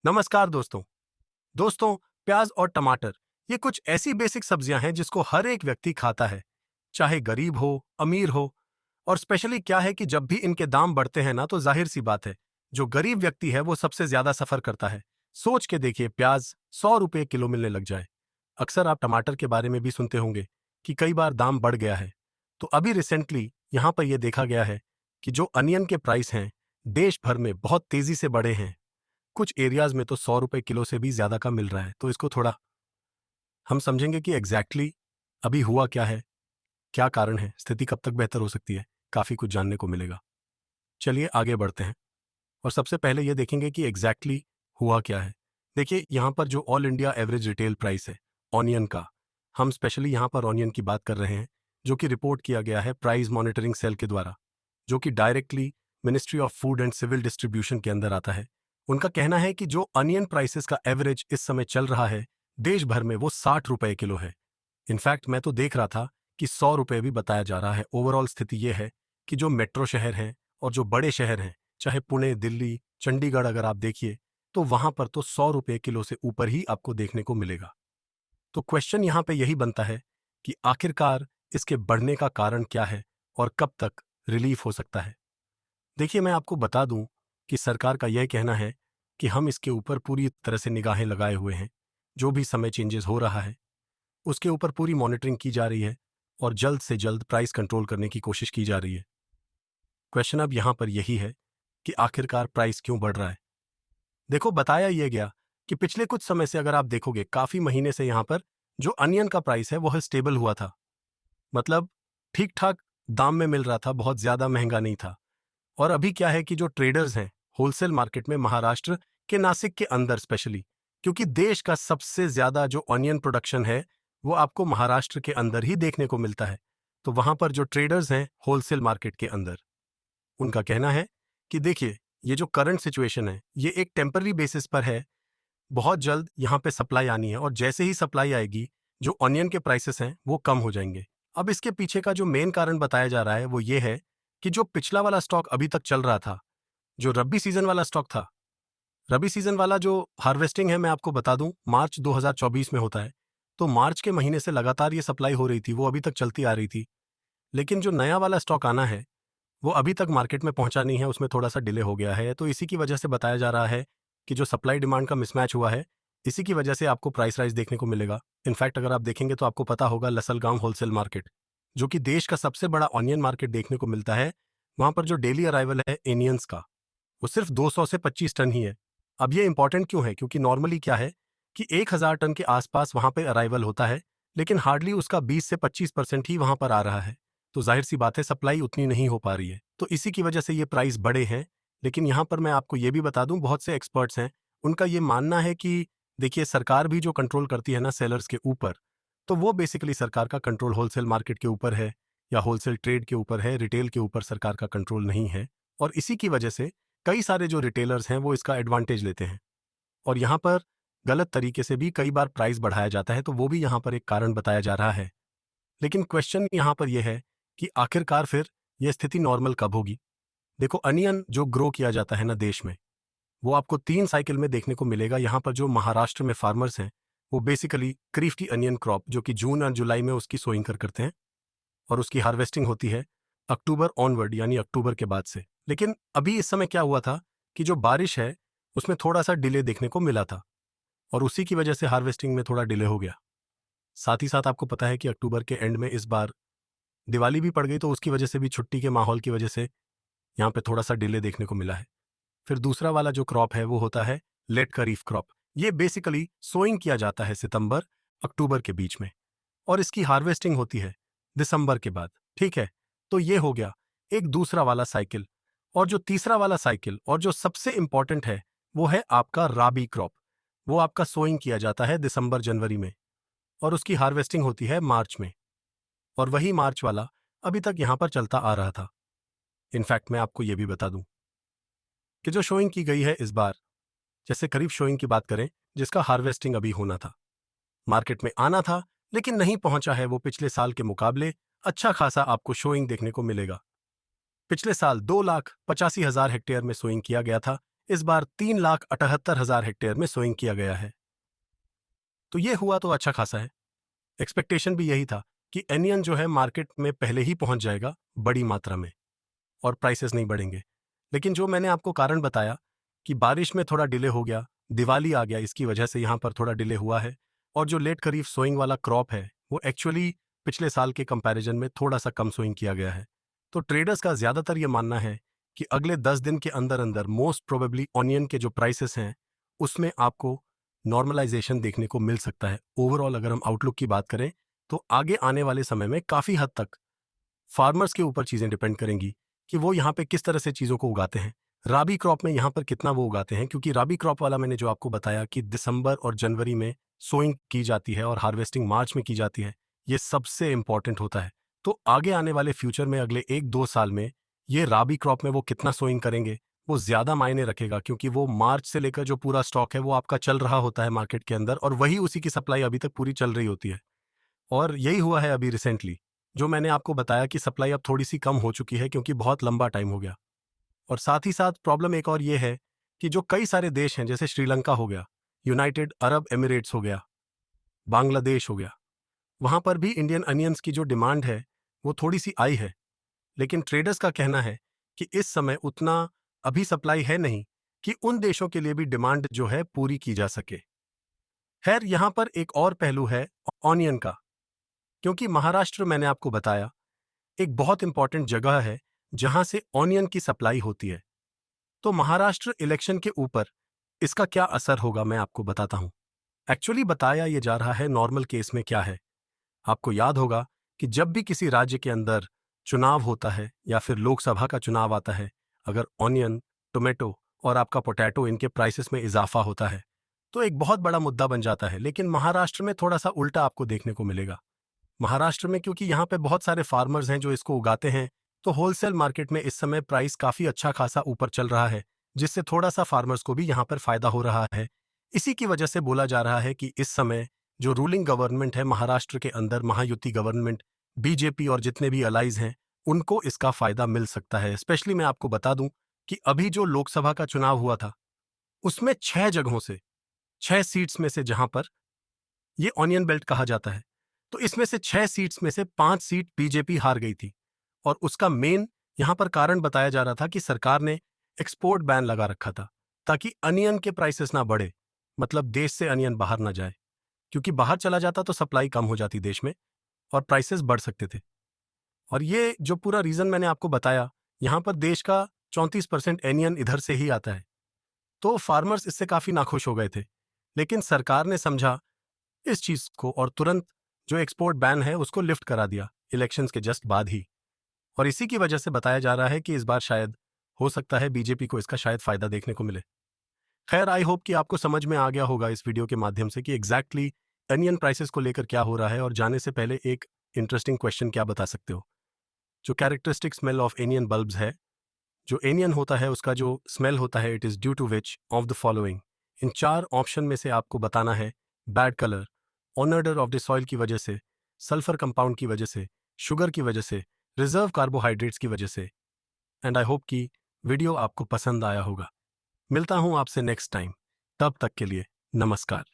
नमस्कार दोस्तों। दोस्तों, प्याज और टमाटर ये कुछ ऐसी बेसिक सब्जियां हैं जिसको हर एक व्यक्ति खाता है, चाहे गरीब हो, अमीर हो। और स्पेशली क्या है कि जब भी इनके दाम बढ़ते हैं ना तो जाहिर सी बात है, जो गरीब व्यक्ति है वो सबसे ज्यादा सफर करता है। सोच के देखिए, प्याज 100 रुपए किलो मिलने लग जाए। अक्सर आप टमाटर के बारे में भी सुनते होंगे कि कई बार दाम बढ़ गया है। तो अभी रिसेंटली यहाँ पर यह देखा गया है कि जो अनियन के प्राइस हैं, देश भर में बहुत तेजी से बढ़े हैं। कुछ एरियाज में तो 100 रुपए किलो से भी ज्यादा का मिल रहा है। तो इसको थोड़ा हम समझेंगे कि अभी हुआ क्या है, क्या कारण है, स्थिति कब तक बेहतर हो सकती है। काफी कुछ जानने को मिलेगा। चलिए आगे बढ़ते हैं और सबसे पहले ये देखेंगे कि हुआ क्या है। देखिए, यहाँ पर जो all India average retail price है ऑनियन का, हम स्पेशली यहाँ पर ऑनियन की बात कर रहे हैं, जो कि रिपोर्ट किया गया है प्राइस मॉनिटरिंग सेल के द्वारा, जो कि directly ministry of food and civil distribution के अंदर आता है। उनका कहना है कि जो अनियन प्राइसेस का एवरेज इस समय चल रहा है देश भर में, वो 60 रुपए किलो है। इनफैक्ट मैं तो देख रहा था कि 100 रुपए भी बताया जा रहा है। ओवरऑल स्थिति यह है कि जो मेट्रो शहर हैं और जो बड़े शहर हैं, चाहे पुणे, दिल्ली, चंडीगढ़, अगर आप देखिए तो वहां पर तो 100 रुपए किलो से ऊपर ही आपको देखने को मिलेगा। तो क्वेश्चन यहां पे यही बनता है कि आखिरकार इसके बढ़ने का कारण क्या है और कब तक रिलीफ हो सकता है। देखिए, मैं आपको बता दूं कि सरकार का यह कहना है कि हम इसके ऊपर पूरी तरह से निगाहें लगाए हुए हैं। जो भी समय चेंजेस हो रहा है उसके ऊपर पूरी मॉनिटरिंग की जा रही है और जल्द से जल्द प्राइस कंट्रोल करने की कोशिश की जा रही है। क्वेश्चन अब यहां पर यही है कि आखिरकार प्राइस क्यों बढ़ रहा है। देखो, बताया यह गया कि पिछले कुछ समय से अगर आप देखोगे, काफी महीने से यहां पर जो अनियन का प्राइस है वह स्टेबल हुआ था। मतलब ठीक ठाक दाम में मिल रहा था, बहुत ज्यादा महंगा नहीं था। और अभी क्या है कि जो ट्रेडर्स हैं होलसेल मार्केट में, महाराष्ट्र के नासिक के अंदर स्पेशली, क्योंकि देश का सबसे ज्यादा जो ऑनियन प्रोडक्शन है वो आपको महाराष्ट्र के अंदर ही देखने को मिलता है। तो वहां पर जो ट्रेडर्स हैं होलसेल मार्केट के अंदर, उनका कहना है कि देखिए, ये जो करंट सिचुएशन है ये एक टेम्पररी बेसिस पर है। बहुत जल्द यहाँ पे सप्लाई आनी है और जैसे ही सप्लाई आएगी जो ऑनियन के प्राइसेस हैं वो कम हो जाएंगे। अब इसके पीछे का जो मेन कारण बताया जा रहा है वो ये है कि जो पिछला वाला स्टॉक अभी तक चल रहा था, जो रब्बी सीजन वाला स्टॉक था, रबी सीजन वाला जो हार्वेस्टिंग है, मैं आपको बता दूं, मार्च 2024 में होता है। तो मार्च के महीने से लगातार ये सप्लाई हो रही थी, वो अभी तक चलती आ रही थी। लेकिन जो नया वाला स्टॉक आना है वो अभी तक मार्केट में पहुंचा नहीं है, उसमें थोड़ा सा डिले हो गया है। तो इसी की वजह से बताया जा रहा है कि जो सप्लाई डिमांड का मिसमैच हुआ है, इसी की वजह से आपको प्राइस राइज देखने को मिलेगा। इनफैक्ट अगर आप देखेंगे तो आपको पता होगा, लसलगांव होलसेल मार्केट, जो कि देश का सबसे बड़ा ऑनियन मार्केट देखने को मिलता है, वहां पर जो डेली अराइवल है एनियंस का, वो सिर्फ 200 से 25 टन ही है। अब ये इंपॉर्टेंट क्यों है? क्योंकि नॉर्मली क्या है कि 1000 टन के आसपास वहां पे अराइवल होता है, लेकिन हार्डली उसका 20 से 25% ही वहां पर आ रहा है। तो जाहिर सी बात है, सप्लाई उतनी नहीं हो पा रही है। तो इसी की वजह से ये प्राइस बढ़े हैं। लेकिन यहाँ पर मैं आपको ये भी बता दूं, बहुत से एक्सपर्ट्स हैं, उनका ये मानना है कि देखिए, सरकार भी जो कंट्रोल करती है ना सेलर्स के ऊपर, तो वो बेसिकली सरकार का कंट्रोल होलसेल मार्केट के ऊपर है या होलसेल ट्रेड के ऊपर है, रिटेल के ऊपर सरकार का कंट्रोल नहीं है। और इसी की वजह से कई सारे जो रिटेलर्स हैं वो इसका एडवांटेज लेते हैं और यहाँ पर गलत तरीके से भी कई बार प्राइस बढ़ाया जाता है। तो वो भी यहाँ पर एक कारण बताया जा रहा है। लेकिन क्वेश्चन यहाँ पर यह है कि आखिरकार फिर यह स्थिति नॉर्मल कब होगी। देखो, अनियन जो ग्रो किया जाता है ना देश में, वो आपको 3 साइकिल में देखने को मिलेगा। यहाँ पर जो महाराष्ट्र में फार्मर्स हैं वो बेसिकली खरीफ की अनियन क्रॉप, जो कि जून और जुलाई में उसकी सोइंग करते हैं और उसकी हार्वेस्टिंग होती है अक्टूबर ऑनवर्ड, यानी अक्टूबर के बाद से। लेकिन अभी इस समय क्या हुआ था कि जो बारिश है उसमें थोड़ा सा डिले देखने को मिला था और उसी की वजह से हार्वेस्टिंग में थोड़ा डिले हो गया। साथ ही साथ आपको पता है कि अक्टूबर के एंड में इस बार दिवाली भी पड़ गई, तो उसकी वजह से भी छुट्टी के माहौल की वजह से यहाँ पे थोड़ा सा डिले देखने को मिला है। फिर दूसरा वाला जो क्रॉप है वो होता है लेट खरीफ क्रॉप। ये बेसिकली सोइंग किया जाता है सितंबर अक्टूबर के बीच में और इसकी हार्वेस्टिंग होती है दिसंबर के बाद। ठीक है, तो ये हो गया एक दूसरा वाला साइकिल। और जो तीसरा वाला साइकिल और जो सबसे इंपॉर्टेंट है वो है आपका राबी क्रॉप। वो आपका सोइंग किया जाता है दिसंबर जनवरी में और उसकी हार्वेस्टिंग होती है मार्च में। और वही मार्च वाला अभी तक यहां पर चलता आ रहा था। इनफैक्ट मैं आपको यह भी बता दूं कि जो शोइंग की गई है इस बार, जैसे खरीफ शोइंग की बात करें, जिसका हार्वेस्टिंग अभी होना था, मार्केट में आना था, लेकिन नहीं पहुंचा है, वो पिछले साल के मुकाबले अच्छा खासा आपको शोइंग देखने को मिलेगा। पिछले साल 2,85,000 हेक्टेयर में सोइंग किया गया था। इस बार 3,78,000 हेक्टेयर में सोइंग किया गया है। तो ये हुआ तो अच्छा खासा है। एक्सपेक्टेशन भी यही था कि एनियन जो है मार्केट में पहले ही पहुंच जाएगा बड़ी मात्रा में और प्राइसेस नहीं बढ़ेंगे। लेकिन जो मैंने आपको कारण बताया कि बारिश में थोड़ा डिले हो गया, दिवाली आ गया, इसकी वजह से यहाँ पर थोड़ा डिले हुआ है। और जो लेट खरीफ सोइंग वाला क्रॉप है वो एक्चुअली पिछले साल के कंपैरिजन में थोड़ा सा कम सोइंग किया गया है। तो ट्रेडर्स का ज़्यादातर ये मानना है कि अगले 10 दिन के अंदर अंदर मोस्ट प्रोबेबली ऑनियन के जो प्राइसेस हैं उसमें आपको नॉर्मलाइजेशन देखने को मिल सकता है। ओवरऑल अगर हम आउटलुक की बात करें तो आगे आने वाले समय में काफ़ी हद तक फार्मर्स के ऊपर चीज़ें डिपेंड करेंगी कि वो यहाँ पे किस तरह से चीज़ों को उगाते हैं। राबी क्रॉप में यहाँ पर कितना वो उगाते हैं, क्योंकि राबी क्रॉप वाला मैंने जो आपको बताया कि दिसंबर और जनवरी में सोइंग की जाती है और हार्वेस्टिंग मार्च में की जाती है, ये सबसे इंपॉर्टेंट होता है। तो आगे आने वाले फ्यूचर में अगले 1-2 साल में ये राबी क्रॉप में वो कितना सोइंग करेंगे वो ज़्यादा मायने रखेगा, क्योंकि वो मार्च से लेकर जो पूरा स्टॉक है वो आपका चल रहा होता है मार्केट के अंदर और वही उसी की सप्लाई अभी तक पूरी चल रही होती है। और यही हुआ है अभी रिसेंटली, जो मैंने आपको बताया कि सप्लाई अब थोड़ी सी कम हो चुकी है क्योंकि बहुत लंबा टाइम हो गया। और साथ ही साथ प्रॉब्लम एक और ये है कि जो कई सारे देश हैं जैसे श्रीलंका हो गया, यूनाइटेड अरब एमिरेट्स हो गया, बांग्लादेश हो गया, वहां पर भी इंडियन अनियंस की जो डिमांड है वो थोड़ी सी आई है। लेकिन ट्रेडर्स का कहना है कि इस समय उतना अभी सप्लाई है नहीं कि उन देशों के लिए भी डिमांड जो है पूरी की जा सके। खैर, यहां पर एक और पहलू है ऑनियन का, क्योंकि महाराष्ट्र मैंने आपको बताया एक बहुत इंपॉर्टेंट जगह है जहां से ऑनियन की सप्लाई होती है। तो महाराष्ट्र इलेक्शन के ऊपर इसका क्या असर होगा मैं आपको बताता हूं। एक्चुअली बताया ये जा रहा है नॉर्मल केस में क्या है। आपको याद होगा कि जब भी किसी राज्य के अंदर चुनाव होता है या फिर लोकसभा का चुनाव आता है, अगर ऑनियन, टोमेटो और आपका पोटैटो इनके प्राइसेस में इजाफा होता है तो एक बहुत बड़ा मुद्दा बन जाता है। लेकिन महाराष्ट्र में थोड़ा सा उल्टा आपको देखने को मिलेगा। महाराष्ट्र में क्योंकि यहाँ पे बहुत सारे फार्मर्स हैं जो इसको उगाते हैं, तो होलसेल मार्केट में इस समय प्राइस काफी अच्छा खासा ऊपर चल रहा है, जिससे थोड़ा सा फार्मर्स को भी यहाँ पर फायदा हो रहा है। इसी की वजह से बोला जा रहा है कि इस समय जो रूलिंग गवर्नमेंट है महाराष्ट्र के अंदर, महायुति गवर्नमेंट, बीजेपी और जितने भी अलाइज हैं, उनको इसका फायदा मिल सकता है। स्पेशली मैं आपको बता दूं कि अभी जो लोकसभा का चुनाव हुआ था उसमें 6 जगहों से, 6 सीट्स में से जहां पर ये ऑनियन बेल्ट कहा जाता है, तो इसमें से 6 सीट्स में से 5 सीट बीजेपी हार गई थी। और उसका मेन यहां पर कारण बताया जा रहा था कि सरकार ने एक्सपोर्ट बैन लगा रखा था ताकि अनियन के प्राइसेस ना बढ़े, मतलब देश से अनियन बाहर ना जाए, क्योंकि बाहर चला जाता तो सप्लाई कम हो जाती देश में और प्राइसेस बढ़ सकते थे। और ये जो पूरा रीजन मैंने आपको बताया, यहां पर देश का 34% एनियन इधर से ही आता है। तो फार्मर्स इससे काफी नाखुश हो गए थे। लेकिन सरकार ने समझा इस चीज को और तुरंत जो एक्सपोर्ट बैन है उसको लिफ्ट करा दिया इलेक्शंस के जस्ट बाद ही। और इसी की वजह से बताया जा रहा है कि इस बार शायद हो सकता है बीजेपी को इसका शायद फायदा देखने को मिले। खैर, आई होप कि आपको समझ में आ गया होगा इस वीडियो के माध्यम से कि एग्जैक्टली अनियन प्राइसेस को लेकर क्या हो रहा है। और जाने से पहले एक इंटरेस्टिंग क्वेश्चन क्या बता सकते हो? जो characteristic smell of anion bulbs है, जो एनियन होता है उसका जो स्मेल होता है, it is due to which of the following. इन 4 ऑप्शन में से आपको बताना है बैड कलर, ऑनर्डर ऑफ द सॉइल की वजह से, सल्फर कंपाउंड की वजह से, शुगर की वजह से, रिजर्व कार्बोहाइड्रेट्स की वजह से। एंड आई होप कि वीडियो आपको पसंद आया होगा। मिलता हूं आपसे नेक्स्ट टाइम, तब तक के लिए नमस्कार।